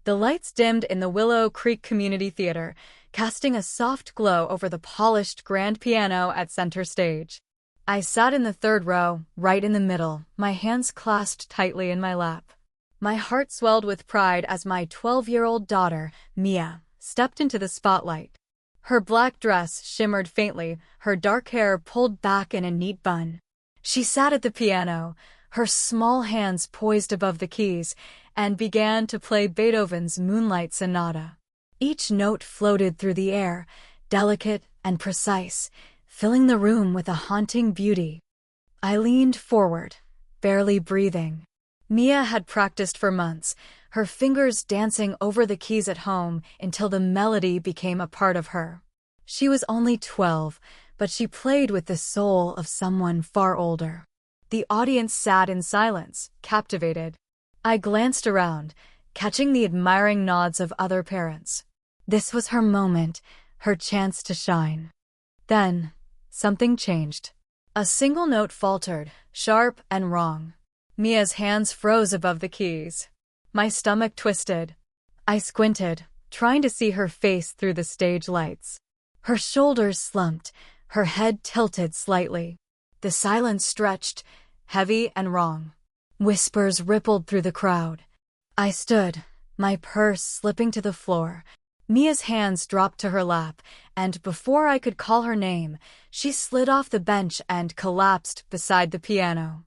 The lights dimmed in the Willow Creek Community Theater, casting a soft glow over the polished grand piano at center stage. I sat in the third row, right in the middle, my hands clasped tightly in my lap. My heart swelled with pride as my 12-year-old daughter, Mia, stepped into the spotlight. Her black dress shimmered faintly, her dark hair pulled back in a neat bun. She sat at the piano, her small hands poised above the keys, and began to play Beethoven's Moonlight Sonata. Each note floated through the air, delicate and precise, filling the room with a haunting beauty. I leaned forward, barely breathing. Mia had practiced for months, her fingers dancing over the keys at home until the melody became a part of her. She was only 12, but she played with the soul of someone far older. The audience sat in silence, captivated. I glanced around, catching the admiring nods of other parents. This was her moment, her chance to shine. Then, something changed. A single note faltered, sharp and wrong. Mia's hands froze above the keys. My stomach twisted. I squinted, trying to see her face through the stage lights. Her shoulders slumped, her head tilted slightly. The silence stretched, heavy and wrong. Whispers rippled through the crowd. I stood, my purse slipping to the floor. Mia's hands dropped to her lap, and before I could call her name, she slid off the bench and collapsed beside the piano.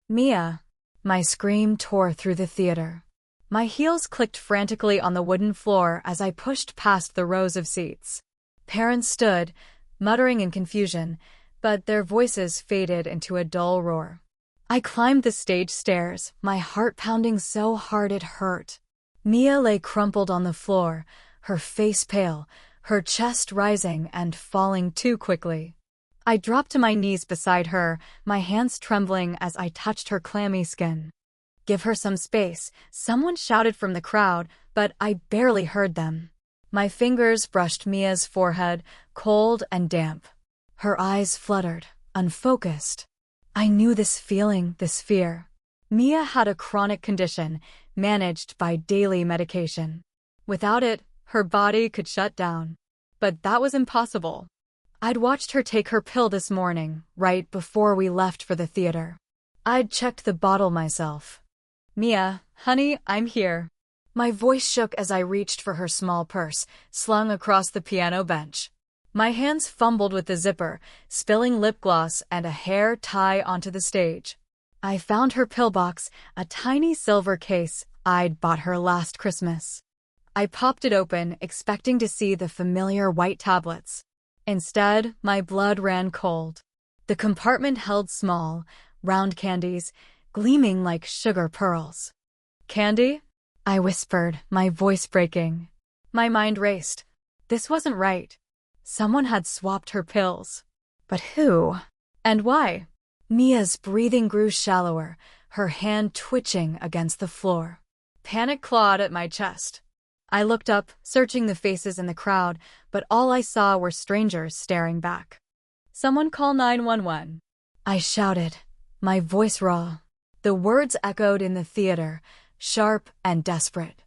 Mia! My scream tore through the theater. My heels clicked frantically on the wooden floor as I pushed past the rows of seats. Parents stood, muttering in confusion, but their voices faded into a dull roar. I climbed the stage stairs, my heart pounding so hard it hurt. Mia lay crumpled on the floor, her face pale, her chest rising and falling too quickly. I dropped to my knees beside her, my hands trembling as I touched her clammy skin. "Give her some space," someone shouted from the crowd, but I barely heard them. My fingers brushed Mia's forehead, cold and damp. Her eyes fluttered, unfocused. I knew this feeling, this fear. Mia had a chronic condition, managed by daily medication. Without it, her body could shut down. But that was impossible. I'd watched her take her pill this morning, right before we left for the theater. I'd checked the bottle myself. "Mia, honey, I'm here." My voice shook as I reached for her small purse, slung across the piano bench. My hands fumbled with the zipper, spilling lip gloss and a hair tie onto the stage. I found her pillbox, a tiny silver case I'd bought her last Christmas. I popped it open, expecting to see the familiar white tablets. Instead, my blood ran cold. The compartment held small, round candies, gleaming like sugar pearls. "Candy?" I whispered, my voice breaking. My mind raced. This wasn't right. Someone had swapped her pills. But who? And why? Mia's breathing grew shallower, her hand twitching against the floor. Panic clawed at my chest. I looked up, searching the faces in the crowd, but all I saw were strangers staring back. "Someone call 911. I shouted, my voice raw. The words echoed in the theater, sharp and desperate.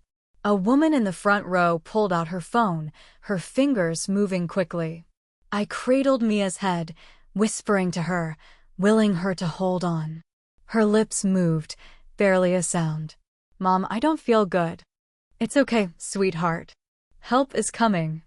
A woman in the front row pulled out her phone, her fingers moving quickly. I cradled Mia's head, whispering to her, willing her to hold on. Her lips moved, barely a sound. "Mom, I don't feel good." "It's okay, sweetheart. Help is coming."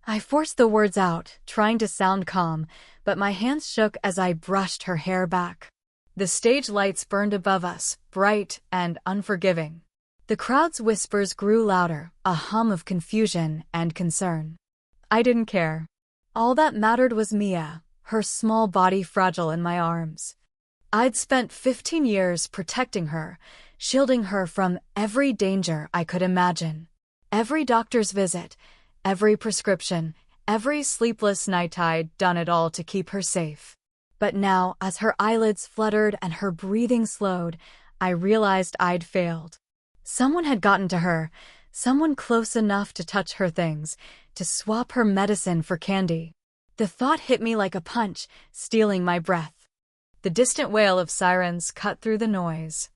I forced the words out, trying to sound calm, but my hands shook as I brushed her hair back. The stage lights burned above us, bright and unforgiving. The crowd's whispers grew louder, a hum of confusion and concern. I didn't care. All that mattered was Mia, her small body fragile in my arms. I'd spent 15 years protecting her, shielding her from every danger I could imagine. Every doctor's visit, every prescription, every sleepless night, I'd done it all to keep her safe. But now, as her eyelids fluttered and her breathing slowed, I realized I'd failed. Someone had gotten to her, someone close enough to touch her things, to swap her medicine for candy. The thought hit me like a punch, stealing my breath. The distant wail of sirens cut through the noise.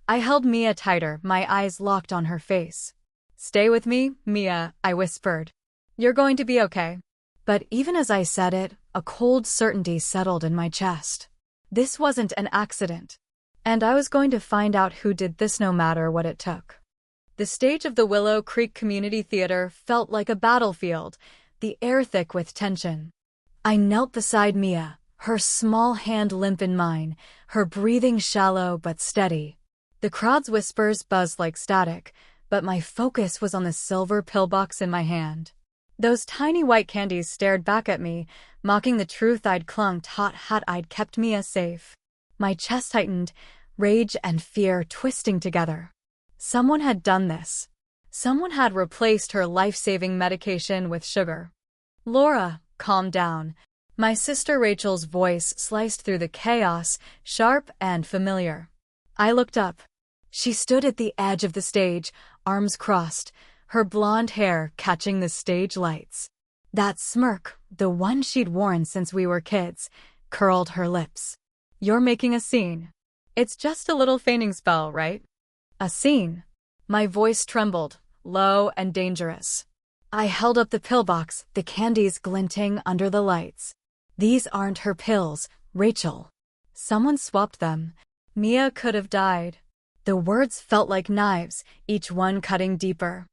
I held Mia tighter, my eyes locked on her face. Stay with me, Mia, I whispered. You're going to be okay. But even as I said it, a cold certainty settled in my chest. This wasn't an accident. And I was going to find out who did this no matter what it took. The stage of the Willow Creek Community Theater felt like a battlefield, the air thick with tension. I knelt beside Mia, her small hand limp in mine, her breathing shallow but steady. The crowd's whispers buzzed like static, but my focus was on the silver pillbox in my hand. Those tiny white candies stared back at me, mocking the truth I'd clung to had I'd kept Mia safe. My chest tightened, rage and fear twisting together. Someone had done this. Someone had replaced her life-saving medication with sugar. Laura, calm down. My sister Rachel's voice sliced through the chaos, sharp and familiar. I looked up. She stood at the edge of the stage, arms crossed, her blonde hair catching the stage lights. That smirk, the one she'd worn since we were kids, curled her lips. You're making a scene. It's just a little fainting spell, right? A scene. My voice trembled, low and dangerous. I held up the pillbox, the candies glinting under the lights. These aren't her pills, Rachel. Someone swapped them. Mia could have died. The words felt like knives, each one cutting deeper.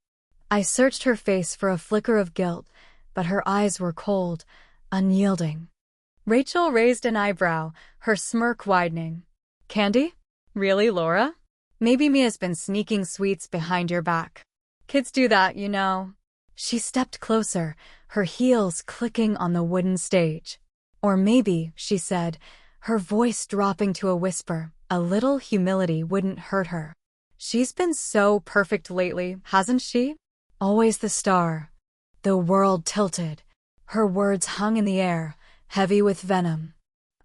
I searched her face for a flicker of guilt, but her eyes were cold, unyielding. Rachel raised an eyebrow, her smirk widening. Candy? Really, Laura? Maybe Mia's been sneaking sweets behind your back. Kids do that, you know. She stepped closer, her heels clicking on the wooden stage. Or maybe, she said, her voice dropping to a whisper, a little humility wouldn't hurt her. She's been so perfect lately, hasn't she? Always the star. The world tilted. Her words hung in the air, heavy with venom.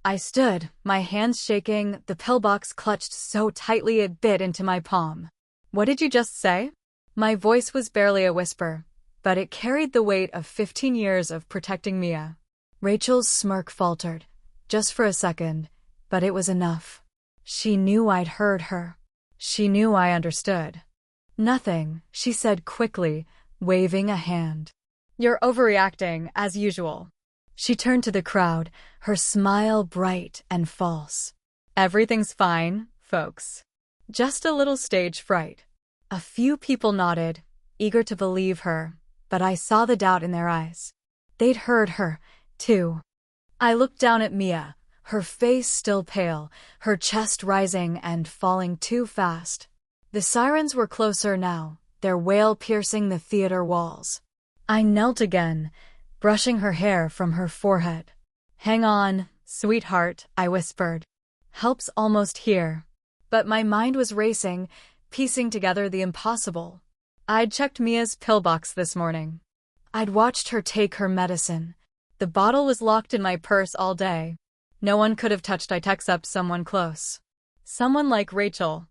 I stood, my hands shaking, the pillbox clutched so tightly it bit into my palm. What did you just say? My voice was barely a whisper, but it carried the weight of 15 years of protecting Mia. Rachel's smirk faltered, just for a second, but it was enough. She knew I'd heard her. She knew I understood. Nothing, she said quickly, waving a hand. You're overreacting, as usual. She turned to the crowd, her smile bright and false. Everything's fine, folks. Just a little stage fright. A few people nodded, eager to believe her, but I saw the doubt in their eyes. They'd heard her, too. I looked down at Mia, her face still pale, her chest rising and falling too fast. The sirens were closer now, their wail piercing the theater walls. I knelt again, brushing her hair from her forehead. Hang on, sweetheart, I whispered. Help's almost here. But my mind was racing, piecing together the impossible. I'd checked Mia's pillbox this morning. I'd watched her take her medicine. The bottle was locked in my purse all day. No one could have touched it except someone close. Someone like Rachel.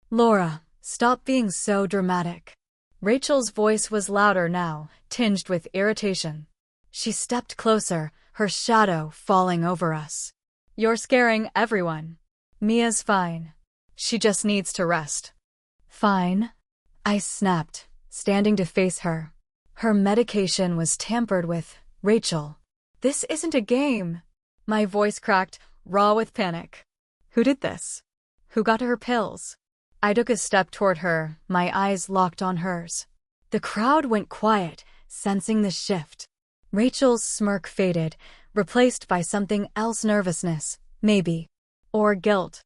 Laura, stop being so dramatic. Rachel's voice was louder now, tinged with irritation. She stepped closer, her shadow falling over us. You're scaring everyone. Mia's fine. She just needs to rest. Fine? I snapped, standing to face her. Her medication was tampered with, Rachel. This isn't a game. My voice cracked, raw with panic. Who did this? Who got her pills? I took a step toward her, my eyes locked on hers. The crowd went quiet, sensing the shift. Rachel's smirk faded, replaced by something else, nervousness, maybe. Or guilt.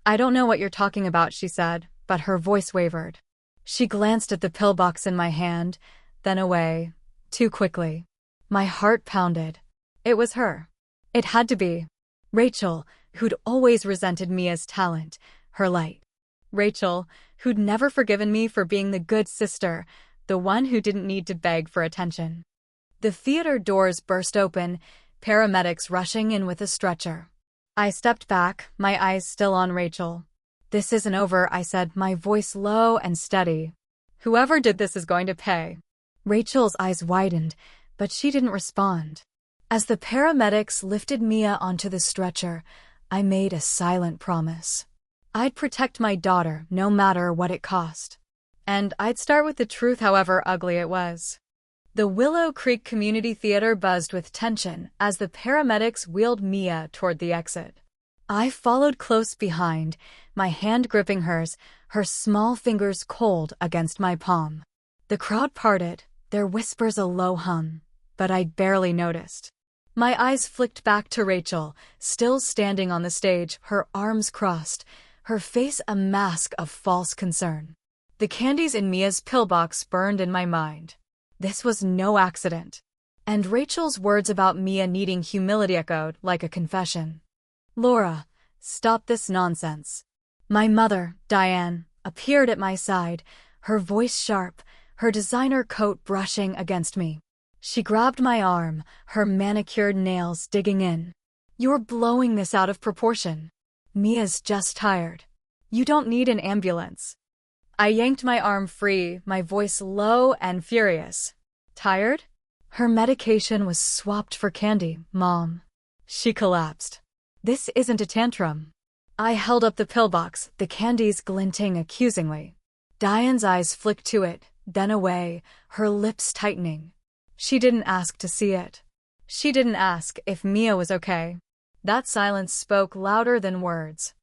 I don't know what you're talking about, she said, but her voice wavered. She glanced at the pillbox in my hand, then away, too quickly. My heart pounded. It was her. It had to be. Rachel, who'd always resented Mia's talent, her light. Rachel, who'd never forgiven me for being the good sister, the one who didn't need to beg for attention. The theater doors burst open, paramedics rushing in with a stretcher. I stepped back, my eyes still on Rachel. This isn't over, I said, my voice low and steady. Whoever did this is going to pay. Rachel's eyes widened, but she didn't respond. As the paramedics lifted Mia onto the stretcher, I made a silent promise. I'd protect my daughter no matter what it cost. And I'd start with the truth, however ugly it was. The Willow Creek Community Theater buzzed with tension as the paramedics wheeled Mia toward the exit. I followed close behind, my hand gripping hers, her small fingers cold against my palm. The crowd parted, their whispers a low hum, but I barely noticed. My eyes flicked back to Rachel, still standing on the stage, her arms crossed, her face a mask of false concern. The candies in Mia's pillbox burned in my mind. This was no accident. And Rachel's words about Mia needing humility echoed like a confession. Laura, stop this nonsense. My mother, Diane, appeared at my side, her voice sharp, her designer coat brushing against me. She grabbed my arm, her manicured nails digging in. You're blowing this out of proportion. Mia's just tired. You don't need an ambulance. I yanked my arm free, my voice low and furious. Tired? Her medication was swapped for candy, Mom. She collapsed. This isn't a tantrum. I held up the pillbox, the candies glinting accusingly. Diane's eyes flicked to it, then away, her lips tightening. She didn't ask to see it. She didn't ask if Mia was okay. That silence spoke louder than words.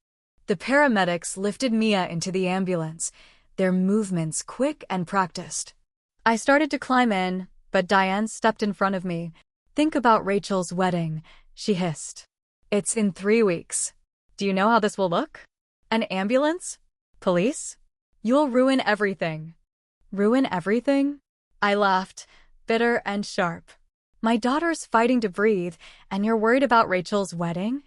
The paramedics lifted Mia into the ambulance, their movements quick and practiced. I started to climb in, but Diane stepped in front of me. Think about Rachel's wedding, she hissed. It's in 3 weeks. Do you know how this will look? An ambulance? Police? You'll ruin everything. Ruin everything? I laughed, bitter and sharp. My daughter's fighting to breathe, and you're worried about Rachel's wedding?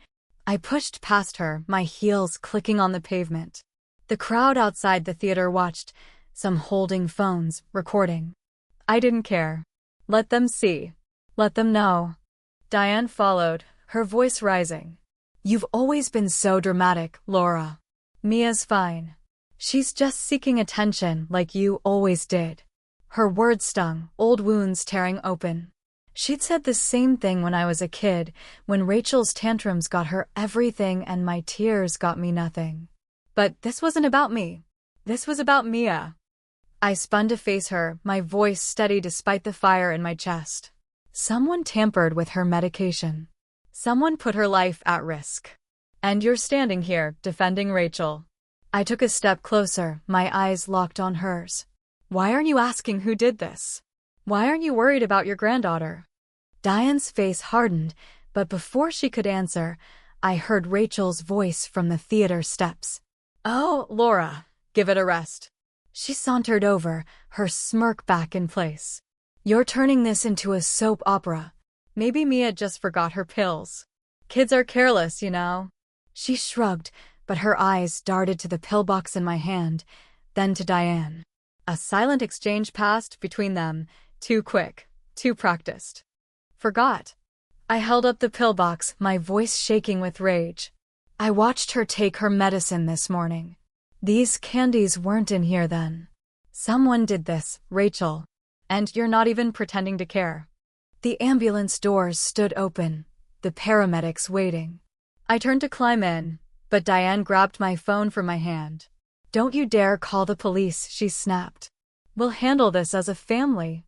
I pushed past her, my heels clicking on the pavement. The crowd outside the theater watched, some holding phones, recording. I didn't care. Let them see. Let them know. Diane followed, her voice rising. You've always been so dramatic, Laura. Mia's fine. She's just seeking attention like you always did. Her words stung, old wounds tearing open. She'd said the same thing when I was a kid, when Rachel's tantrums got her everything and my tears got me nothing. But this wasn't about me. This was about Mia. I spun to face her, my voice steady despite the fire in my chest. Someone tampered with her medication. Someone put her life at risk. And you're standing here, defending Rachel. I took a step closer, my eyes locked on hers. Why aren't you asking who did this? Why aren't you worried about your granddaughter? Diane's face hardened, but before she could answer, I heard Rachel's voice from the theater steps. Oh, Laura, give it a rest. She sauntered over, her smirk back in place. You're turning this into a soap opera. Maybe Mia just forgot her pills. Kids are careless, you know. She shrugged, but her eyes darted to the pillbox in my hand, then to Diane. A silent exchange passed between them, too quick, too practiced. Forgot. I held up the pillbox, my voice shaking with rage. I watched her take her medicine this morning. These candies weren't in here then. Someone did this, Rachel. And you're not even pretending to care. The ambulance doors stood open, the paramedics waiting. I turned to climb in, but Diane grabbed my phone from my hand. Don't you dare call the police, she snapped. We'll handle this as a family.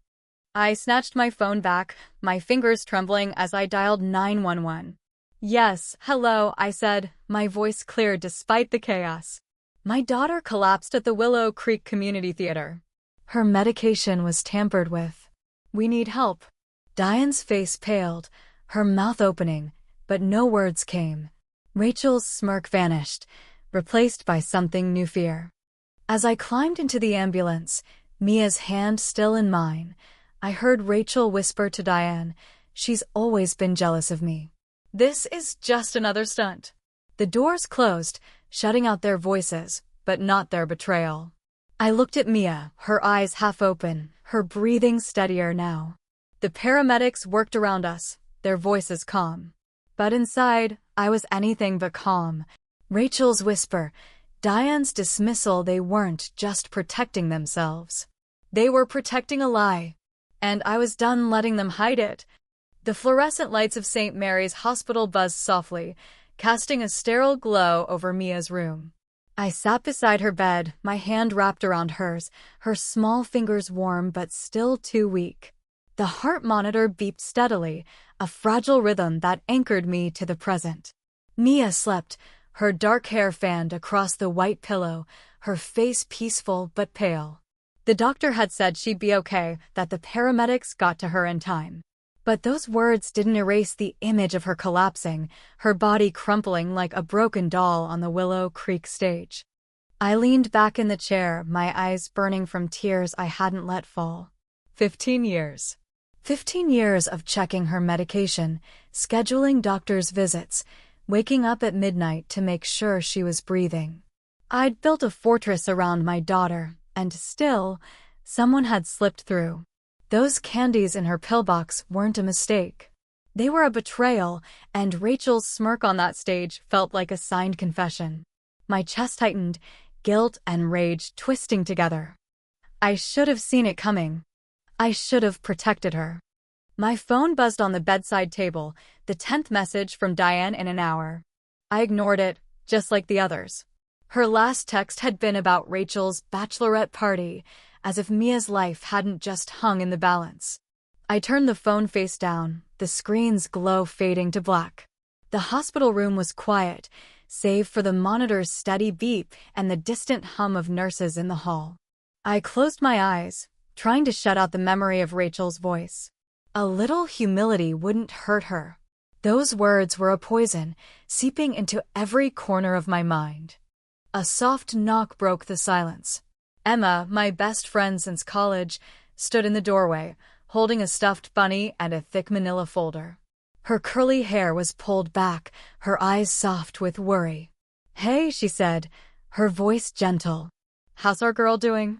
I snatched my phone back, my fingers trembling as I dialed 911. Yes, hello, I said, my voice clear despite the chaos. My daughter collapsed at the Willow Creek Community Theater. Her medication was tampered with. We need help. Diane's face paled, her mouth opening, but no words came. Rachel's smirk vanished, replaced by something new fear. As I climbed into the ambulance, Mia's hand still in mine, I heard Rachel whisper to Diane, she's always been jealous of me. This is just another stunt. The doors closed, shutting out their voices, but not their betrayal. I looked at Mia, her eyes half open, her breathing steadier now. The paramedics worked around us, their voices calm. But inside, I was anything but calm. Rachel's whisper, Diane's dismissal, they weren't just protecting themselves. They were protecting a lie. And I was done letting them hide it. The fluorescent lights of St. Mary's Hospital buzzed softly, casting a sterile glow over Mia's room. I sat beside her bed, my hand wrapped around hers, her small fingers warm but still too weak. The heart monitor beeped steadily, a fragile rhythm that anchored me to the present. Mia slept, her dark hair fanned across the white pillow, her face peaceful but pale. The doctor had said she'd be okay, that the paramedics got to her in time. But those words didn't erase the image of her collapsing, her body crumpling like a broken doll on the Willow Creek stage. I leaned back in the chair, my eyes burning from tears I hadn't let fall. 15 years. 15 years of checking her medication, scheduling doctor's visits, waking up at midnight to make sure she was breathing. I'd built a fortress around my daughter, and still, someone had slipped through. Those candies in her pillbox weren't a mistake. They were a betrayal, and Rachel's smirk on that stage felt like a signed confession. My chest tightened, guilt and rage twisting together. I should have seen it coming. I should have protected her. My phone buzzed on the bedside table, the 10th message from Diane in an hour. I ignored it, just like the others. Her last text had been about Rachel's bachelorette party, as if Mia's life hadn't just hung in the balance. I turned the phone face down, the screen's glow fading to black. The hospital room was quiet, save for the monitor's steady beep and the distant hum of nurses in the hall. I closed my eyes, trying to shut out the memory of Rachel's voice. A little humility wouldn't hurt her. Those words were a poison, seeping into every corner of my mind. A soft knock broke the silence. Emma, my best friend since college, stood in the doorway, holding a stuffed bunny and a thick manila folder. Her curly hair was pulled back, her eyes soft with worry. "Hey," she said, her voice gentle. "How's our girl doing?"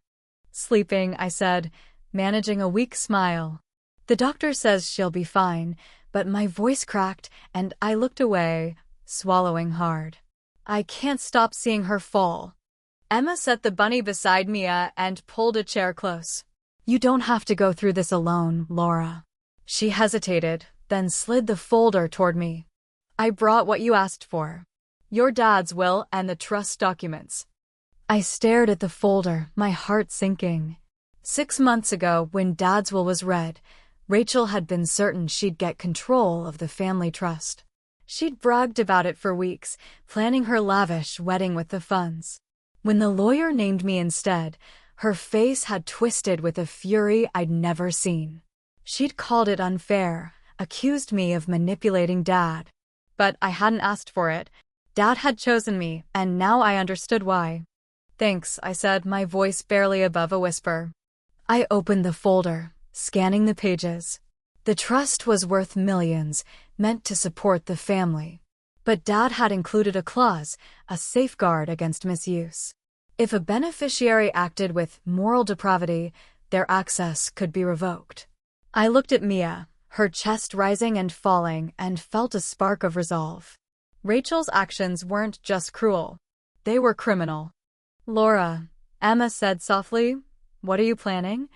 "Sleeping," I said, managing a weak smile. "The doctor says she'll be fine," but my voice cracked and I looked away, swallowing hard. I can't stop seeing her fall. Emma set the bunny beside Mia and pulled a chair close. "You don't have to go through this alone, Laura." She hesitated, then slid the folder toward me. "I brought what you asked for. Your dad's will and the trust documents." I stared at the folder, my heart sinking. 6 months ago, when Dad's will was read, Rachel had been certain she'd get control of the family trust. She'd bragged about it for weeks, planning her lavish wedding with the funds. When the lawyer named me instead, her face had twisted with a fury I'd never seen. She'd called it unfair, accused me of manipulating Dad. But I hadn't asked for it. Dad had chosen me, and now I understood why. "Thanks," I said, my voice barely above a whisper. I opened the folder, scanning the pages. The trust was worth millions, meant to support the family. But Dad had included a clause, a safeguard against misuse. If a beneficiary acted with moral depravity, their access could be revoked. I looked at Mia, her chest rising and falling, and felt a spark of resolve. Rachel's actions weren't just cruel. They were criminal. "Laura," Emma said softly, "what are you planning?"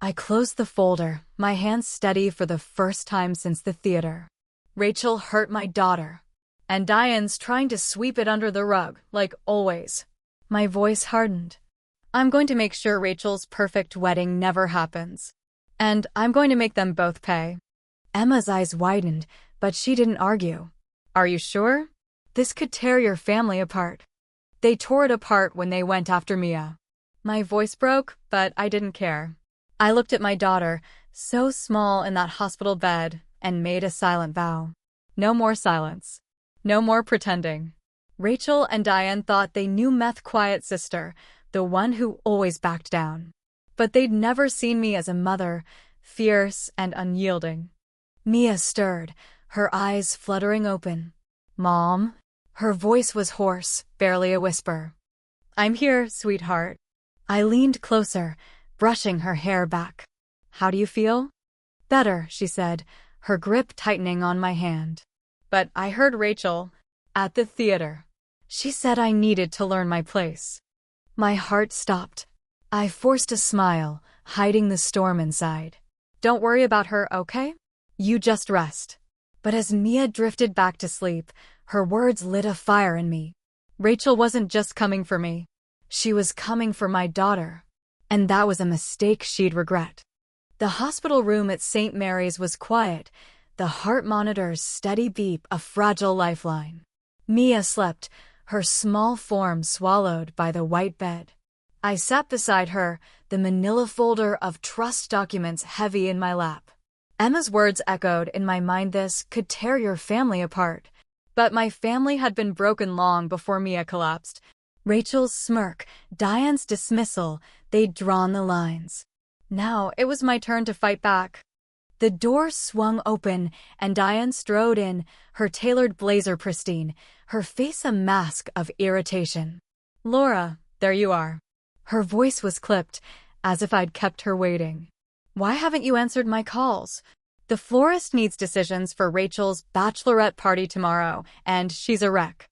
I closed the folder, my hands steady for the first time since the theater. Rachel hurt my daughter. And Diane's trying to sweep it under the rug, like always. My voice hardened. "I'm going to make sure Rachel's perfect wedding never happens. And I'm going to make them both pay." Emma's eyes widened, but she didn't argue. "Are you sure? This could tear your family apart." "They tore it apart when they went after Mia." My voice broke, but I didn't care. I looked at my daughter, so small in that hospital bed, and made a silent vow. No more silence. No more pretending. Rachel and Diane thought they knew Meth's quiet sister, the one who always backed down. But they'd never seen me as a mother, fierce and unyielding. Mia stirred, her eyes fluttering open. "Mom?" Her voice was hoarse, barely a whisper. "I'm here, sweetheart." I leaned closer, brushing her hair back. "How do you feel?" "Better," she said, her grip tightening on my hand. "But I heard Rachel at the theater. She said I needed to learn my place." My heart stopped. I forced a smile, hiding the storm inside. "Don't worry about her, okay? You just rest." But as Mia drifted back to sleep, her words lit a fire in me. Rachel wasn't just coming for me. She was coming for my daughter. And that was a mistake she'd regret. The hospital room at St. Mary's was quiet, the heart monitor's steady beep a fragile lifeline. Mia slept, her small form swallowed by the white bed. I sat beside her, the manila folder of trust documents heavy in my lap. Emma's words echoed in my mind, "This could tear your family apart." But my family had been broken long before Mia collapsed. Rachel's smirk, Diane's dismissal, they'd drawn the lines. Now it was my turn to fight back. The door swung open, and Diane strode in, her tailored blazer pristine, her face a mask of irritation. "Laura, there you are." Her voice was clipped, as if I'd kept her waiting. "Why haven't you answered my calls? The florist needs decisions for Rachel's bachelorette party tomorrow, and she's a wreck."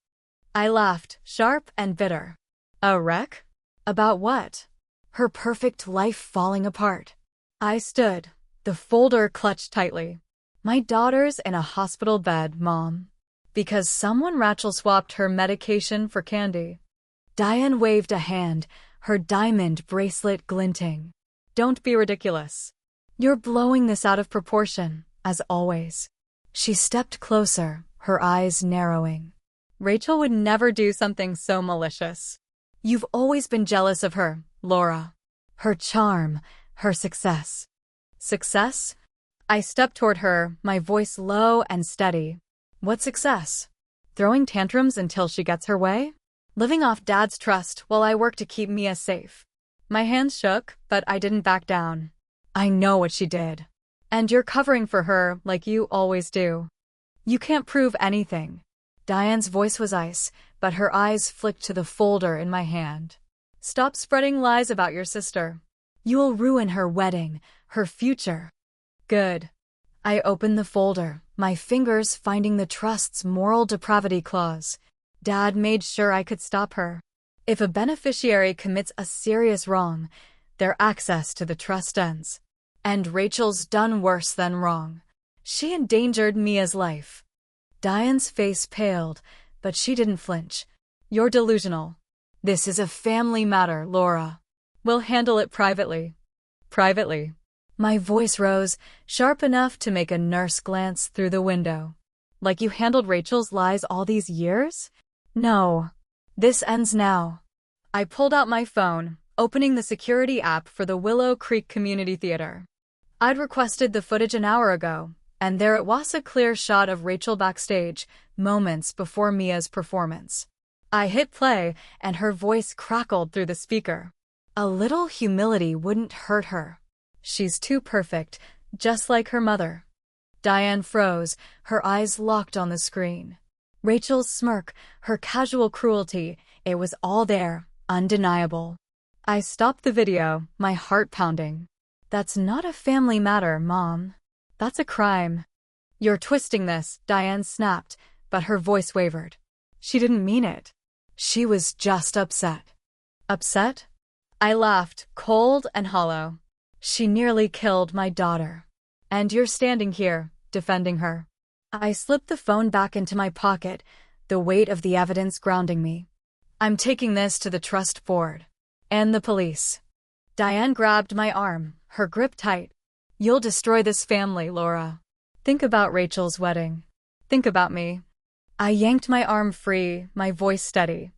I laughed, sharp and bitter. "A wreck? About what?" "Her perfect life falling apart." I stood, the folder clutched tightly. "My daughter's in a hospital bed, Mom. Because someone Rachel swapped her medication for candy." Diane waved a hand, her diamond bracelet glinting. "Don't be ridiculous. You're blowing this out of proportion, as always." She stepped closer, her eyes narrowing. "Rachel would never do something so malicious. You've always been jealous of her, Laura. Her charm, her success." "Success?" I stepped toward her, my voice low and steady. "What success? Throwing tantrums until she gets her way? Living off Dad's trust while I work to keep Mia safe?" My hands shook, but I didn't back down. "I know what she did. And you're covering for her like you always do. You can't prove anything." Diane's voice was ice, but her eyes flicked to the folder in my hand. "Stop spreading lies about your sister. You'll ruin her wedding, her future." "Good." I opened the folder, my fingers finding the trust's moral depravity clause. Dad made sure I could stop her. If a beneficiary commits a serious wrong, their access to the trust ends. And Rachel's done worse than wrong. She endangered Mia's life. Diane's face paled, but she didn't flinch. "You're delusional. This is a family matter, Laura. We'll handle it privately." "Privately?" My voice rose, sharp enough to make a nurse glance through the window. "Like you handled Rachel's lies all these years?" "No. This ends now." I pulled out my phone, opening the security app for the Willow Creek Community Theater. I'd requested the footage an hour ago, and there it was, a clear shot of Rachel backstage, moments before Mia's performance. I hit play, and her voice crackled through the speaker. "A little humility wouldn't hurt her. She's too perfect, just like her mother." Diane froze, her eyes locked on the screen. Rachel's smirk, her casual cruelty, it was all there, undeniable. I stopped the video, my heart pounding. "That's not a family matter, Mom. That's a crime." "You're twisting this," Diane snapped, but her voice wavered. She didn't mean it. She was just upset. "Upset?" I laughed, cold and hollow. "She nearly killed my daughter. And you're standing here, defending her." I slipped the phone back into my pocket, the weight of the evidence grounding me. "I'm taking this to the trust board. And the police." Diane grabbed my arm, her grip tight. "You'll destroy this family, Laura. Think about Rachel's wedding. Think about me." I yanked my arm free, my voice steady.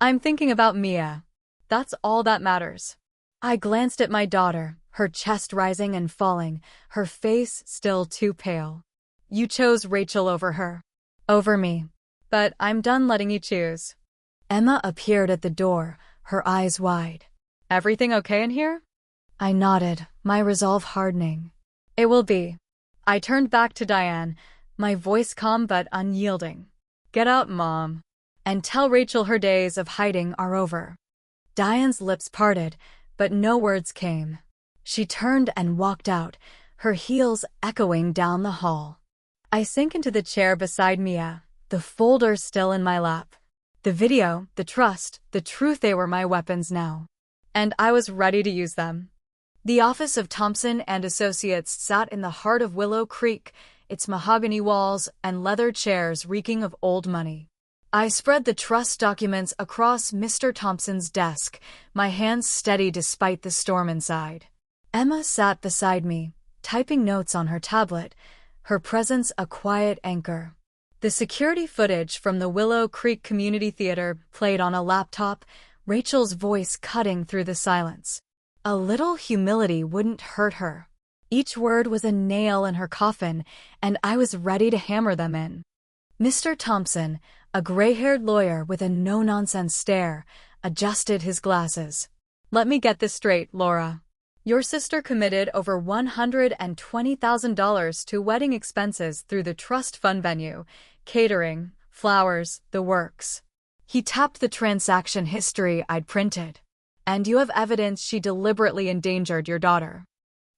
"I'm thinking about Mia. That's all that matters." I glanced at my daughter, her chest rising and falling, her face still too pale. "You chose Rachel over her. Over me. But I'm done letting you choose." Emma appeared at the door, her eyes wide. "Everything okay in here?" I nodded, my resolve hardening. "It will be." I turned back to Diane, my voice calm but unyielding. "Get out, Mom. And tell Rachel her days of hiding are over." Diane's lips parted, but no words came. She turned and walked out, her heels echoing down the hall. I sank into the chair beside Mia, the folder still in my lap. The video, the trust, the truth, they were my weapons now. And I was ready to use them. The office of Thompson and Associates sat in the heart of Willow Creek, its mahogany walls and leather chairs reeking of old money. I spread the trust documents across Mr. Thompson's desk, my hands steady despite the storm inside. Emma sat beside me, typing notes on her tablet, her presence a quiet anchor. The security footage from the Willow Creek Community Theater played on a laptop, Rachel's voice cutting through the silence. A little humility wouldn't hurt her. Each word was a nail in her coffin, and I was ready to hammer them in. Mr. Thompson, a gray-haired lawyer with a no-nonsense stare, adjusted his glasses. Let me get this straight, Laura. Your sister committed over $120,000 to wedding expenses through the trust fund venue, catering, flowers, the works. He tapped the transaction history I'd printed. And you have evidence she deliberately endangered your daughter.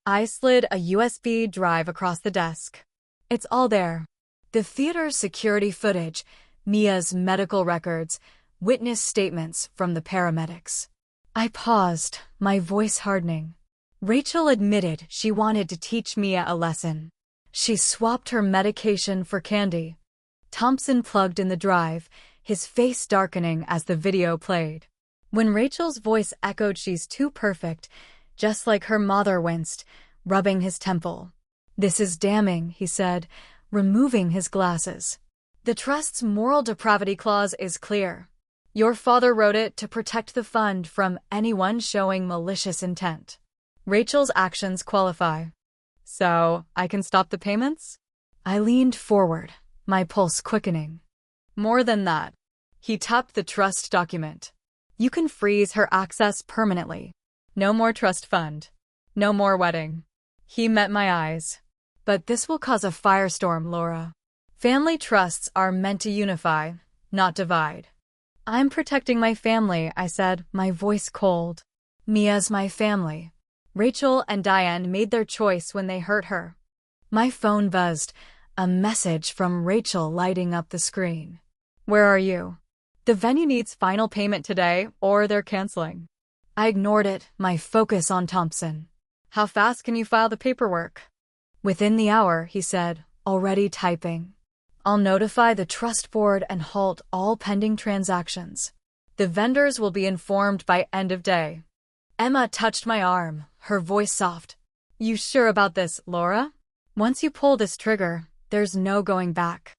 I slid a USB drive across the desk. It's all there. The theater's security footage, Mia's medical records, witness statements from the paramedics. I paused, my voice hardening. Rachel admitted she wanted to teach Mia a lesson. She swapped her medication for candy. Thompson plugged in the drive, his face darkening as the video played. When Rachel's voice echoed, "She's too perfect," just like her mother winced, rubbing his temple. "This is damning," he said, removing his glasses. "The trust's moral depravity clause is clear. Your father wrote it to protect the fund from anyone showing malicious intent. Rachel's actions qualify. So, I can stop the payments?" I leaned forward, my pulse quickening. "More than that." He tapped the trust document. "You can freeze her access permanently. No more trust fund. No more wedding." He met my eyes. "But this will cause a firestorm, Laura. Family trusts are meant to unify, not divide." "I'm protecting my family," I said, my voice cold. "Mia's my family. Rachel and Diane made their choice when they hurt her." My phone buzzed, a message from Rachel lighting up the screen. "Where are you? The venue needs final payment today, or they're canceling." I ignored it, my focus on Thompson. "How fast can you file the paperwork?" "Within the hour," he said, already typing. "I'll notify the trust board and halt all pending transactions. The vendors will be informed by end of day." Emma touched my arm, her voice soft. "You sure about this, Laura? Once you pull this trigger, there's no going back."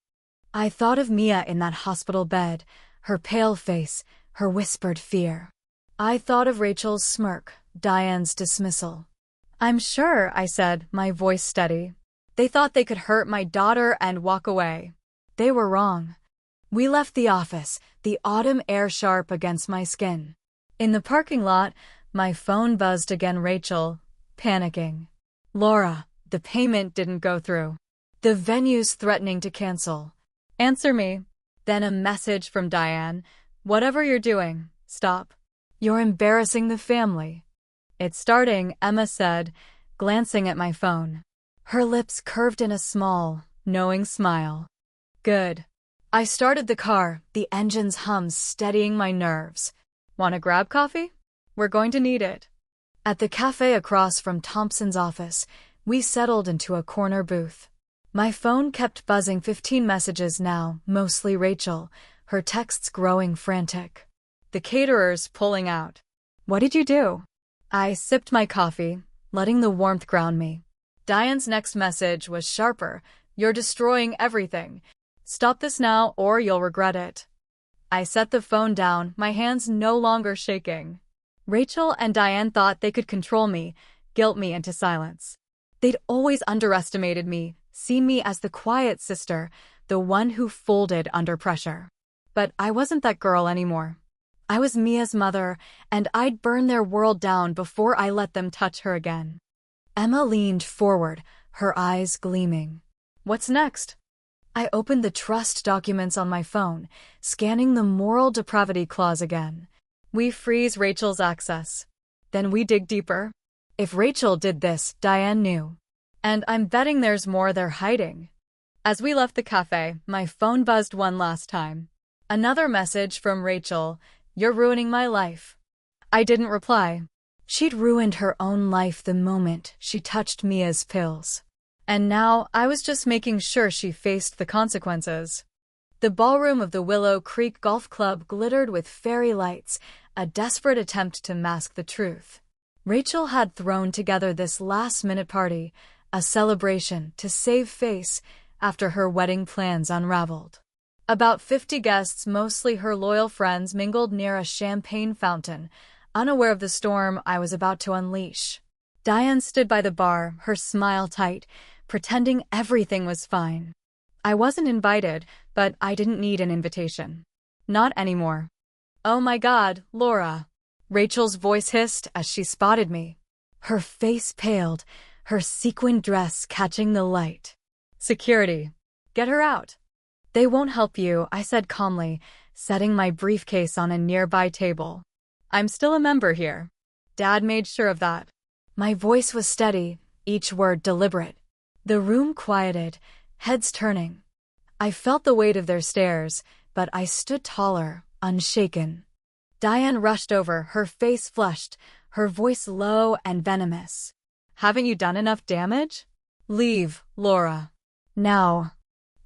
I thought of Mia in that hospital bed, her pale face, her whispered fear. I thought of Rachel's smirk, Diane's dismissal. "I'm sure," I said, my voice steady. "They thought they could hurt my daughter and walk away. They were wrong." We left the office, the autumn air sharp against my skin. In the parking lot, my phone buzzed again. Rachel, panicking. "Laura, the payment didn't go through. The venue's threatening to cancel. Answer me." Then a message from Diane. "Whatever you're doing, stop. You're embarrassing the family." "It's starting," Emma said, glancing at my phone. Her lips curved in a small, knowing smile. "Good." I started the car, the engine's hum steadying my nerves. "Want to grab coffee? We're going to need it." At the cafe across from Thompson's office, we settled into a corner booth. My phone kept buzzing, 15 messages now, mostly Rachel, her texts growing frantic. The caterers pulling out. "What did you do?" I sipped my coffee, letting the warmth ground me. Diane's next message was sharper. "You're destroying everything. Stop this now or you'll regret it." I set the phone down, my hands no longer shaking. Rachel and Diane thought they could control me, guilt me into silence. They'd always underestimated me, seen me as the quiet sister, the one who folded under pressure. But I wasn't that girl anymore. I was Mia's mother, and I'd burn their world down before I let them touch her again. Emma leaned forward, her eyes gleaming. "What's next?" I opened the trust documents on my phone, scanning the moral depravity clause again. "We freeze Rachel's access. Then we dig deeper." If Rachel did this, Diane knew. And I'm betting there's more they're hiding. As we left the cafe, my phone buzzed one last time. Another message from Rachel. "You're ruining my life." I didn't reply. She'd ruined her own life the moment she touched Mia's pills. And now I was just making sure she faced the consequences. The ballroom of the Willow Creek Golf Club glittered with fairy lights, a desperate attempt to mask the truth. Rachel had thrown together this last-minute party, a celebration to save face after her wedding plans unraveled. About 50 guests, mostly her loyal friends, mingled near a champagne fountain, unaware of the storm I was about to unleash. Diane stood by the bar, her smile tight, pretending everything was fine. I wasn't invited, but I didn't need an invitation. Not anymore. "Oh my God, Laura," Rachel's voice hissed as she spotted me. Her face paled, her sequin dress catching the light. "Security. Get her out." "They won't help you," I said calmly, setting my briefcase on a nearby table. "I'm still a member here. Dad made sure of that." My voice was steady, each word deliberate. The room quieted, heads turning. I felt the weight of their stares, but I stood taller, unshaken. Diane rushed over, her face flushed, her voice low and venomous. "Haven't you done enough damage? Leave, Laura. Now."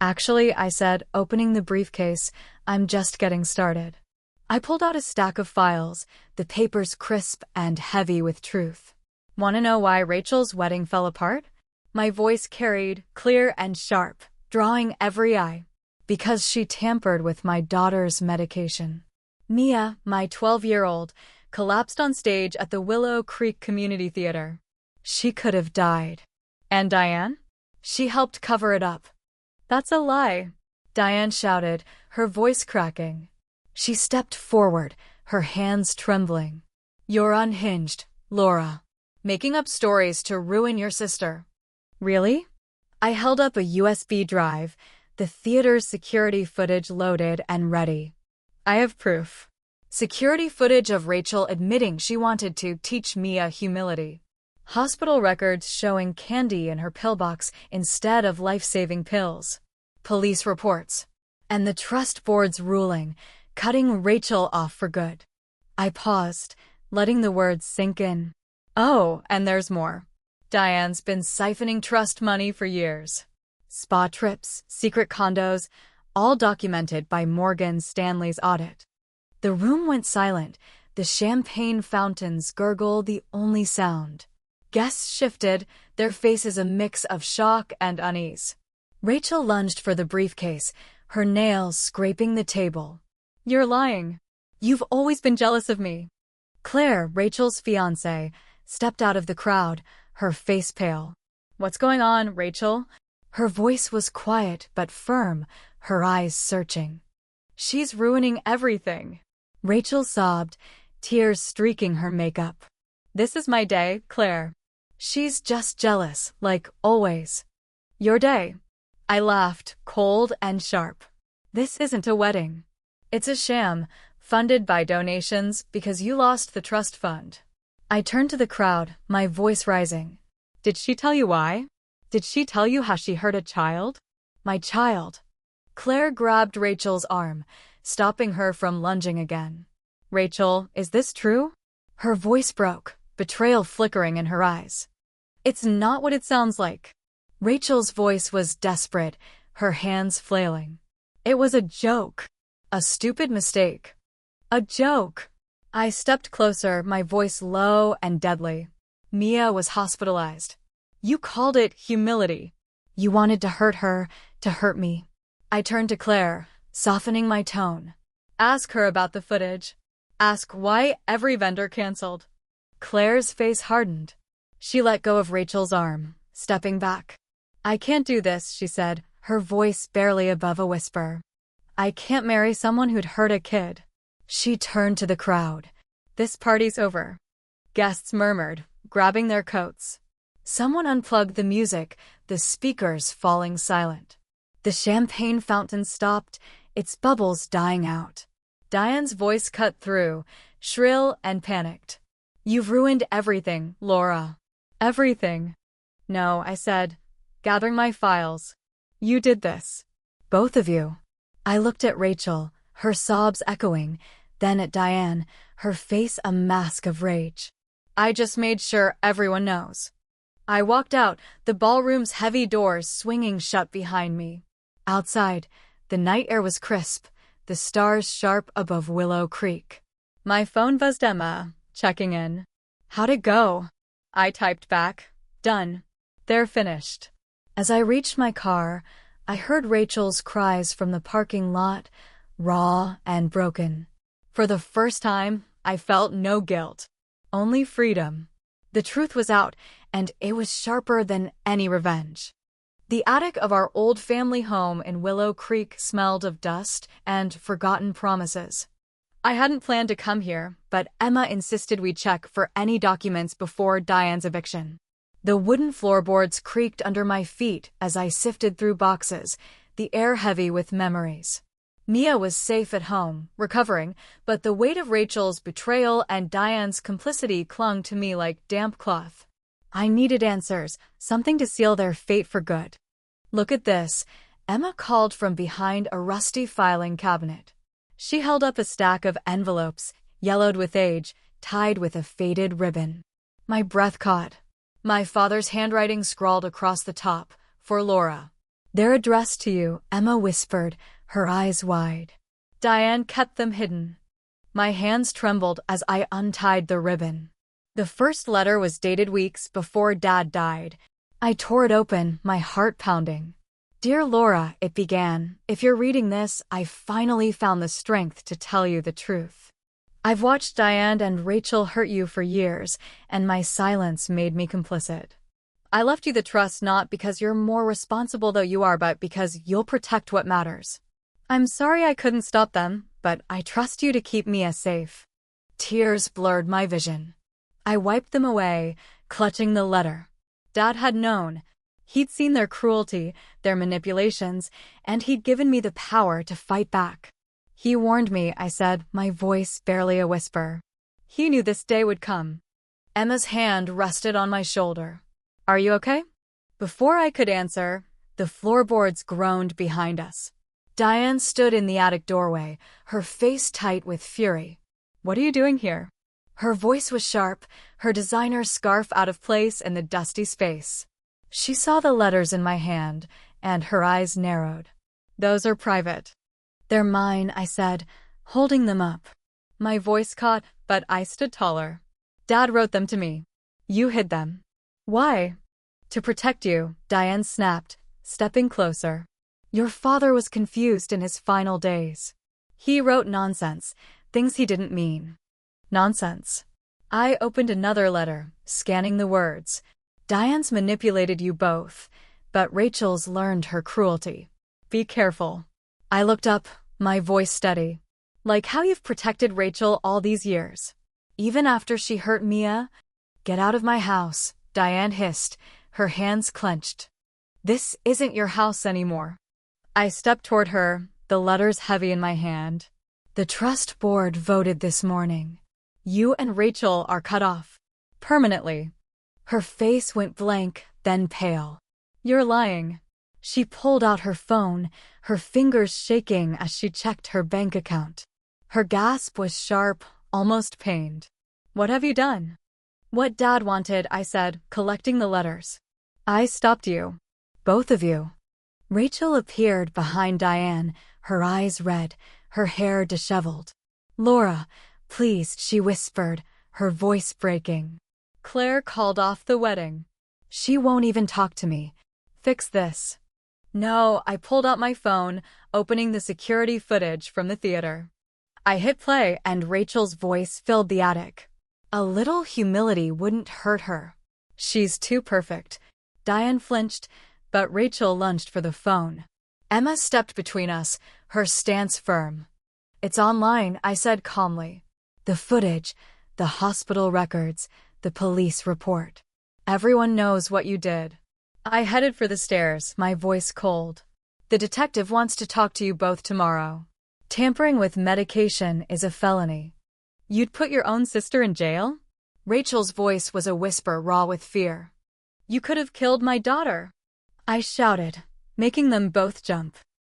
"Actually," I said, opening the briefcase, "I'm just getting started." I pulled out a stack of files, the papers crisp and heavy with truth. "Want to know why Rachel's wedding fell apart?" My voice carried, clear and sharp, drawing every eye. "Because she tampered with my daughter's medication." Mia, my 12-year-old, collapsed on stage at the Willow Creek Community Theater. She could have died. "And Diane? She helped cover it up." "That's a lie," Diane shouted, her voice cracking. She stepped forward, her hands trembling. "You're unhinged, Laura. Making up stories to ruin your sister." "Really?" I held up a USB drive, the theater's security footage loaded and ready. "I have proof." Security footage of Rachel admitting she wanted to teach Mia humility. Hospital records showing candy in her pillbox instead of life-saving pills. Police reports. And the trust board's ruling, cutting Rachel off for good. I paused, letting the words sink in. Oh, and there's more. Diane's been siphoning trust money for years. Spa trips, secret condos, all documented by Morgan Stanley's audit. The room went silent, the champagne fountains gurgle the only sound. Guests shifted, their faces a mix of shock and unease. Rachel lunged for the briefcase, her nails scraping the table. "You're lying. You've always been jealous of me." Claire, Rachel's fiancée, stepped out of the crowd, her face pale. "What's going on, Rachel?" Her voice was quiet but firm, her eyes searching. "She's ruining everything." Rachel sobbed, tears streaking her makeup. "This is my day, Claire. She's just jealous, like always." "Your day?" I laughed, cold and sharp. "This isn't a wedding. It's a sham, funded by donations because you lost the trust fund." I turned to the crowd, my voice rising. "Did she tell you why? Did she tell you how she hurt a child?" "My child." Claire grabbed Rachel's arm, stopping her from lunging again. "Rachel, is this true?" Her voice broke, betrayal flickering in her eyes. "It's not what it sounds like." Rachel's voice was desperate, her hands flailing. "It was a joke. A stupid mistake. A joke." I stepped closer, my voice low and deadly. "Mia was hospitalized. You called it humility. You wanted to hurt her, to hurt me." I turned to Claire, softening my tone. "Ask her about the footage. Ask why every vendor canceled." Claire's face hardened. She let go of Rachel's arm, stepping back. "I can't do this," she said, her voice barely above a whisper. "I can't marry someone who'd hurt a kid." She turned to the crowd. "This party's over." Guests murmured, grabbing their coats. Someone unplugged the music, the speakers falling silent. The champagne fountain stopped, its bubbles dying out. Diane's voice cut through, shrill and panicked. "You've ruined everything, Laura. Everything." "No," I said, gathering my files. "You did this. Both of you." I looked at Rachel, her sobs echoing, then at Diane, her face a mask of rage. "I just made sure everyone knows." I walked out, the ballroom's heavy doors swinging shut behind me. Outside, The night air was crisp, the stars sharp above Willow Creek. My phone buzzed. Emma, checking in. How'd it go? I typed back. Done. They're finished. As I reached my car, I heard Rachel's cries from the parking lot, raw and broken. For the first time, I felt no guilt. Only freedom. The truth was out, and it was sharper than any revenge. The attic of our old family home in Willow Creek smelled of dust and forgotten promises. I hadn't planned to come here, but Emma insisted we check for any documents before Diane's eviction. The wooden floorboards creaked under my feet as I sifted through boxes, the air heavy with memories. Mia was safe at home, recovering, but the weight of Rachel's betrayal and Diane's complicity clung to me like damp cloth. I needed answers, something to seal their fate for good. Look at this, Emma called from behind a rusty filing cabinet. She held up a stack of envelopes, yellowed with age, tied with a faded ribbon. My breath caught. My father's handwriting scrawled across the top, for Laura. They're addressed to you, Emma whispered, her eyes wide. Diane kept them hidden. My hands trembled as I untied the ribbon. The first letter was dated weeks before Dad died. I tore it open, my heart pounding. Dear Laura, it began, if you're reading this, I finally found the strength to tell you the truth. I've watched Diane and Rachel hurt you for years, and my silence made me complicit. I left you the trust not because you're more responsible though you are, but because you'll protect what matters. I'm sorry I couldn't stop them, but I trust you to keep Mia safe. Tears blurred my vision. I wiped them away, clutching the letter. Dad had known. He'd seen their cruelty, their manipulations, and he'd given me the power to fight back. He warned me, I said, my voice barely a whisper. He knew this day would come. Emma's hand rested on my shoulder. Are you okay? Before I could answer, the floorboards groaned behind us. Diane stood in the attic doorway, her face tight with fury. What are you doing here? Her voice was sharp, her designer scarf out of place in the dusty space. She saw the letters in my hand, and her eyes narrowed. Those are private. They're mine, I said, holding them up. My voice caught, but I stood taller. Dad wrote them to me. You hid them. Why? To protect you, Diane snapped, stepping closer. Your father was confused in his final days. He wrote nonsense, things he didn't mean. Nonsense. I opened another letter, scanning the words. Diane's manipulated you both, but Rachel's learned her cruelty. Be careful. I looked up, my voice steady. Like how you've protected Rachel all these years. Even after she hurt Mia? Get out of my house, Diane hissed, her hands clenched. This isn't your house anymore. I stepped toward her, the letters heavy in my hand. The trust board voted this morning. You and Rachel are cut off. Permanently. Her face went blank, then pale. You're lying. She pulled out her phone, her fingers shaking as she checked her bank account. Her gasp was sharp, almost pained. What have you done? What Dad wanted, I said, collecting the letters. I stopped you. Both of you. Rachel appeared behind Diane, her eyes red, her hair disheveled. Laura, please, she whispered, her voice breaking. Claire called off the wedding. She won't even talk to me. Fix this. No, I pulled out my phone, opening the security footage from the theater. I hit play and Rachel's voice filled the attic. A little humility wouldn't hurt her. She's too perfect. Diane flinched, but Rachel lunged for the phone. Emma stepped between us, her stance firm. It's online, I said calmly. The footage, the hospital records, the police report. Everyone knows what you did. I headed for the stairs, my voice cold. The detective wants to talk to you both tomorrow. Tampering with medication is a felony. You'd put your own sister in jail? Rachel's voice was a whisper raw with fear. You could have killed my daughter. I shouted, making them both jump.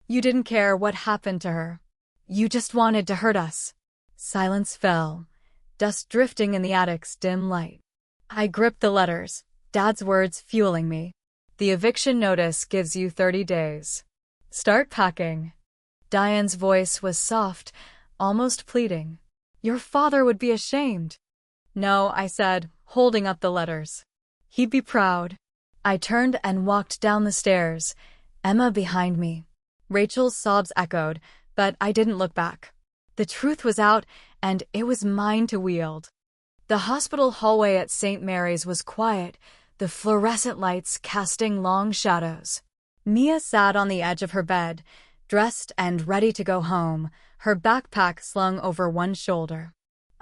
You didn't care what happened to her. You just wanted to hurt us. Silence fell, dust drifting in the attic's dim light. I gripped the letters, Dad's words fueling me. The eviction notice gives you 30 days. Start packing. Diane's voice was soft, almost pleading. Your father would be ashamed. No, I said, holding up the letters. He'd be proud. I turned and walked down the stairs, Emma behind me. Rachel's sobs echoed, but I didn't look back. The truth was out, and it was mine to wield. The hospital hallway at St. Mary's was quiet, the fluorescent lights casting long shadows. Mia sat on the edge of her bed, dressed and ready to go home, her backpack slung over one shoulder.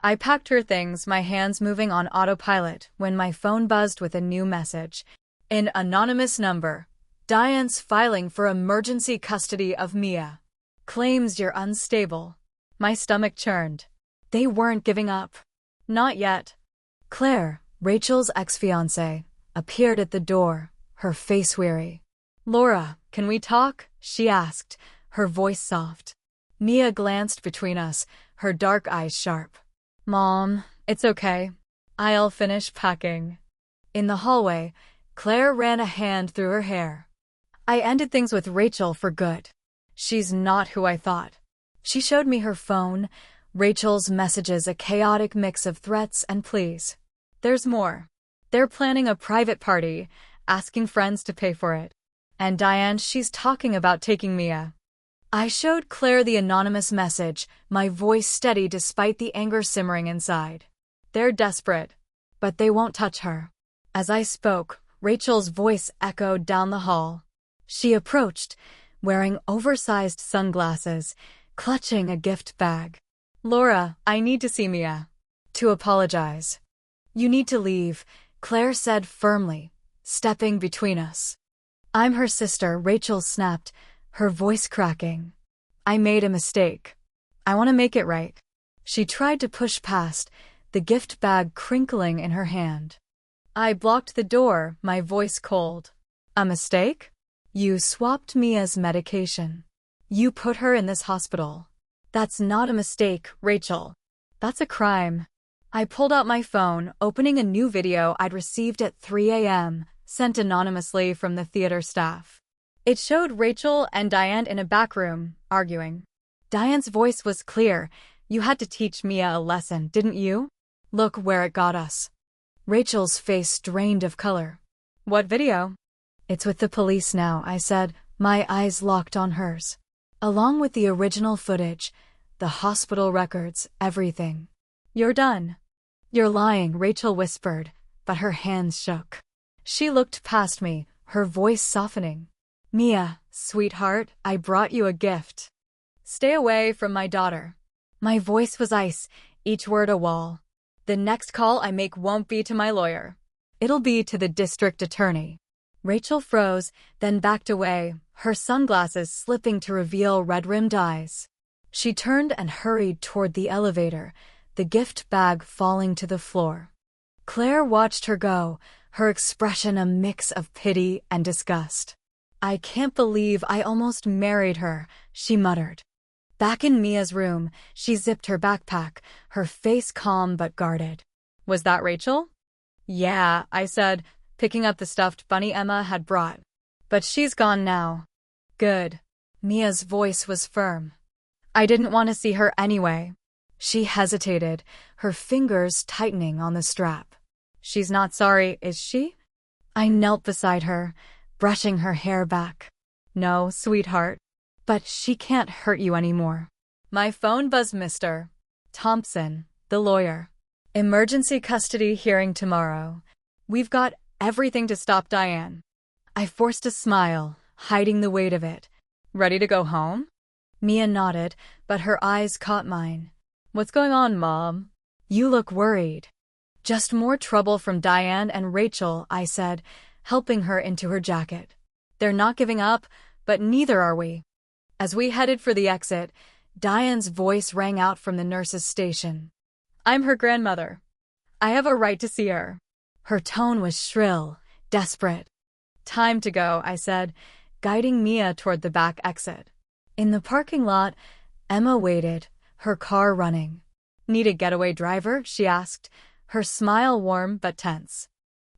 I packed her things, my hands moving on autopilot, when my phone buzzed with a new message. An anonymous number. Diane's filing for emergency custody of Mia. Claims you're unstable. My stomach churned. They weren't giving up. Not yet. Claire, Rachel's ex-fiancée, appeared at the door, her face weary. Laura, can we talk? She asked, her voice soft. Mia glanced between us, her dark eyes sharp. Mom, it's okay. I'll finish packing. In the hallway, Claire ran a hand through her hair. I ended things with Rachel for good. She's not who I thought. She showed me her phone, Rachel's messages a chaotic mix of threats and pleas. There's more. They're planning a private party, asking friends to pay for it. And Diane, she's talking about taking Mia. I showed Claire the anonymous message, my voice steady despite the anger simmering inside. They're desperate, but they won't touch her. As I spoke, Rachel's voice echoed down the hall. She approached, wearing oversized sunglasses, clutching a gift bag. Laura, I need to see Mia. To apologize. You need to leave, Claire said firmly, stepping between us. I'm her sister, Rachel snapped, her voice cracking. I made a mistake. I want to make it right. She tried to push past, the gift bag crinkling in her hand. I blocked the door, my voice cold. A mistake? You swapped Mia's medication. You put her in this hospital. That's not a mistake, Rachel. That's a crime. I pulled out my phone, opening a new video I'd received at 3 a.m., sent anonymously from the theater staff. It showed Rachel and Diane in a back room, arguing. Diane's voice was clear. You had to teach Mia a lesson, didn't you? Look where it got us. Rachel's face drained of color. What video? It's with the police now, I said, my eyes locked on hers. Along with the original footage, the hospital records, everything. You're done. You're lying, Rachel whispered, but her hands shook. She looked past me, her voice softening. Mia, sweetheart, I brought you a gift. Stay away from my daughter. My voice was ice, each word a wall. The next call I make won't be to my lawyer. It'll be to the district attorney. Rachel froze, then backed away, her sunglasses slipping to reveal red-rimmed eyes. She turned and hurried toward the elevator, the gift bag falling to the floor. Claire watched her go, her expression a mix of pity and disgust. I can't believe I almost married her, she muttered. Back in Mia's room, she zipped her backpack, her face calm but guarded. Was that Rachel? Yeah, I said, picking up the stuffed bunny Emma had brought. But she's gone now. Good. Mia's voice was firm. I didn't want to see her anyway. She hesitated, her fingers tightening on the strap. She's not sorry, is she? I knelt beside her, brushing her hair back. No, sweetheart. But she can't hurt you anymore. My phone buzzed. Mr. Thompson, the lawyer. Emergency custody hearing tomorrow. We've got everything to stop Diane. I forced a smile, hiding the weight of it. Ready to go home? Mia nodded, but her eyes caught mine. What's going on, Mom? You look worried. Just more trouble from Diane and Rachel, I said, helping her into her jacket. They're not giving up, but neither are we. As we headed for the exit, Diane's voice rang out from the nurse's station. I'm her grandmother. I have a right to see her. Her tone was shrill, desperate. Time to go, I said, guiding Mia toward the back exit. In the parking lot, Emma waited, her car running. Need a getaway driver? She asked, her smile warm but tense.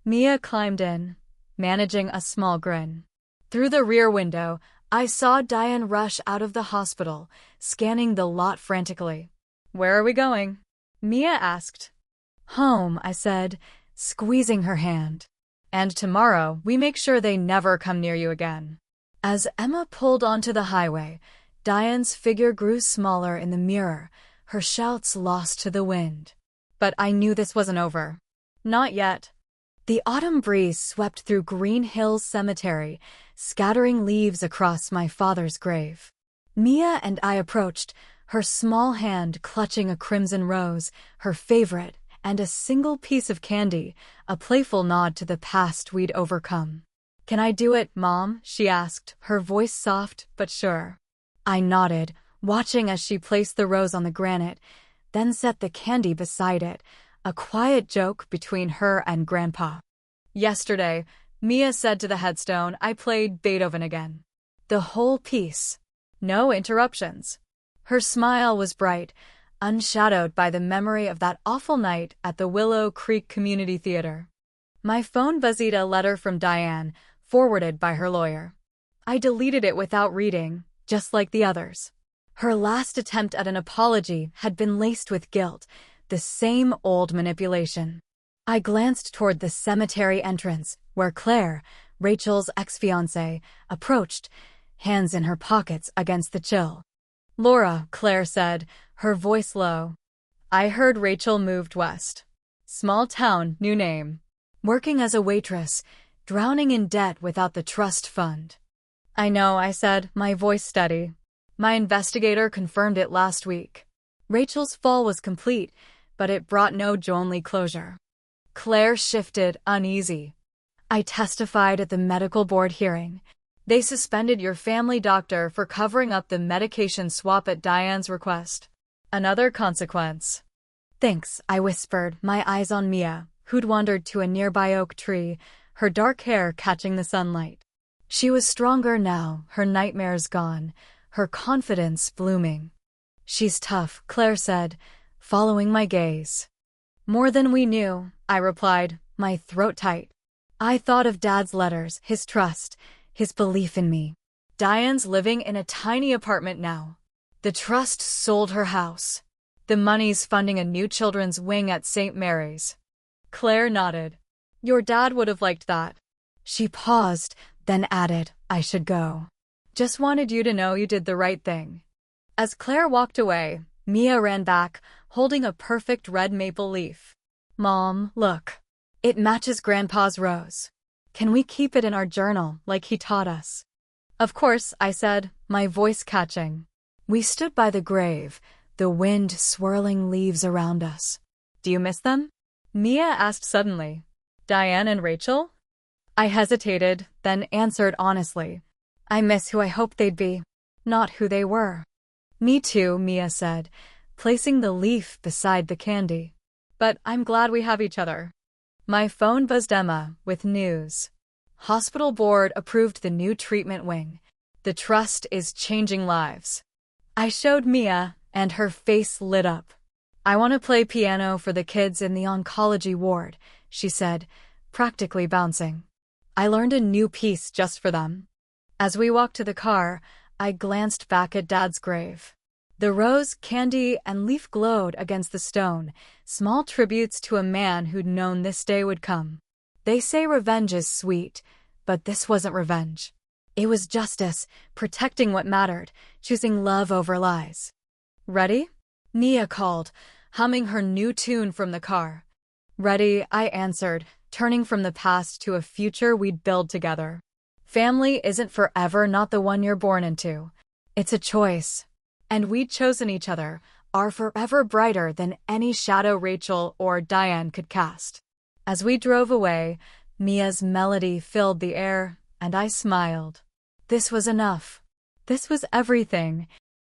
Mia climbed in, managing a small grin. Through the rear window, I saw Diane rush out of the hospital, scanning the lot frantically. "Where are we going?" Mia asked. "Home," I said, squeezing her hand. "And tomorrow, we make sure they never come near you again." As Emma pulled onto the highway, Diane's figure grew smaller in the mirror, her shouts lost to the wind. But I knew this wasn't over. Not yet. The autumn breeze swept through Green Hills Cemetery, scattering leaves across my father's grave. Mia and I approached, her small hand clutching a crimson rose, her favorite, and a single piece of candy, a playful nod to the past we'd overcome. "Can I do it, Mom?" she asked, her voice soft but sure. I nodded, watching as she placed the rose on the granite, then set the candy beside it, a quiet joke between her and Grandpa. Yesterday, Mia said to the headstone, I played Beethoven again. The whole piece. No interruptions. Her smile was bright, unshadowed by the memory of that awful night at the Willow Creek Community Theater. My phone buzzed a letter from Diane, forwarded by her lawyer. I deleted it without reading, just like the others. Her last attempt at an apology had been laced with guilt, the same old manipulation. I glanced toward the cemetery entrance, where Claire, Rachel's ex-fiancée, approached, hands in her pockets against the chill. "Laura," Claire said, her voice low. "I heard Rachel moved west. Small town, new name. Working as a waitress, drowning in debt without the trust fund." "I know," I said, my voice steady. "My investigator confirmed it last week. Rachel's fall was complete, but it brought no only closure." Claire shifted, uneasy. "I testified at the medical board hearing. They suspended your family doctor for covering up the medication swap at Diane's request. Another consequence." "Thanks," I whispered, my eyes on Mia, who'd wandered to a nearby oak tree, her dark hair catching the sunlight. She was stronger now, her nightmares gone, her confidence blooming. "She's tough," Claire said, following my gaze. "More than we knew," I replied, my throat tight. I thought of Dad's letters, his trust, his belief in me. Diane's living in a tiny apartment now. The trust sold her house. The money's funding a new children's wing at St. Mary's. Claire nodded. "Your dad would have liked that." She paused, then added, "I should go. Just wanted you to know you did the right thing." As Claire walked away, Mia ran back, holding a perfect red maple leaf. "Mom, look. It matches Grandpa's rose. Can we keep it in our journal, like he taught us?" "Of course," I said, my voice catching. We stood by the grave, the wind swirling leaves around us. "Do you miss them?" Mia asked suddenly. "Diane and Rachel?" I hesitated, then answered honestly. "I miss who I hoped they'd be, not who they were." "Me too," Mia said, placing the leaf beside the candy. "But I'm glad we have each other." My phone buzzed Emma with news. Hospital board approved the new treatment wing. The trust is changing lives. I showed Mia, and her face lit up. "I want to play piano for the kids in the oncology ward," she said, practically bouncing. "I learned a new piece just for them." As we walked to the car, I glanced back at Dad's grave. The rose, candy, and leaf glowed against the stone, small tributes to a man who'd known this day would come. They say revenge is sweet, but this wasn't revenge. It was justice, protecting what mattered, choosing love over lies. "Ready?" Mia called, humming her new tune from the car. "Ready," I answered, turning from the past to a future we'd build together. Family isn't forever not the one you're born into. It's a choice. And we'd chosen each other, are forever brighter than any shadow Rachel or Diane could cast. As we drove away, Mia's melody filled the air, and I smiled. This was enough. This was everything,